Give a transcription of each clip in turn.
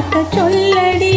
காட்ட சொல்லடி.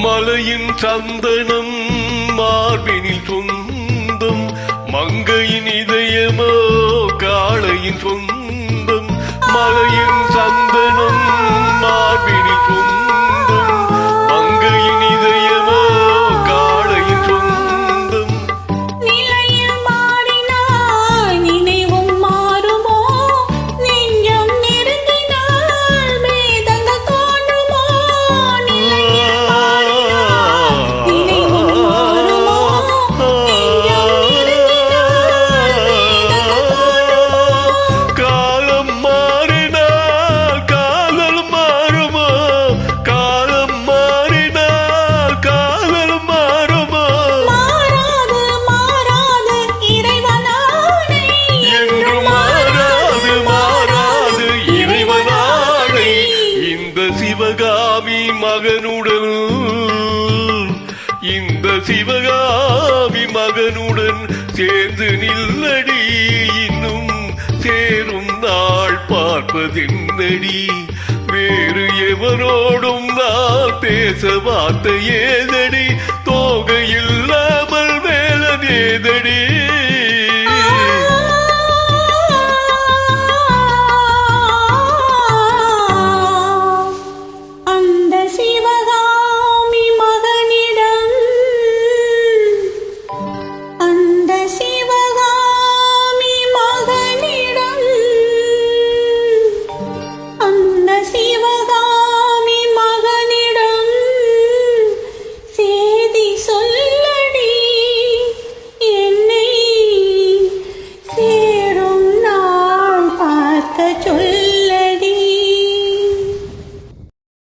மலையின் சந்தனம் மார்பினில் சொந்தம், மங்கையின் இதயமோ காளையின் சொந்தம். மலையின் சந்தனம் மார்பினில் சொந்தம், மங்கையின் இதயமோ காளையின் சொந்தம். நிலையில் மாறினாய் நினைவும் மாறுமோ, நெஞ்சம் நெருங்கினால் வேதங்கள் தோன்றுமோ. நிலையில் மாறினாய் நினைவும் மாறுமோ, நெஞ்சம் நெருங்கினால் வேதங்கள் தோன்றுமோ. காலம் மாறினால் காதல் மாறுமோ, காலம் மாறினால் காதல் மாறுமோ. மாறாது மாறாது இறைவனானை என்றும் மாறாது மாறாது இறைவனானை. இந்த சிவகாமி மகனுடன், இந்த சிவகாமி மகனுடன் சேர்ந்து நில்லடி. இன்னும் சேரும் நாள் பார்ப்பதென்னடி. வேறு எவரோடும் நான் பேச வார்த்தை ஏதடி. தோகை இல்லாமல் வேலன் ஏதடி.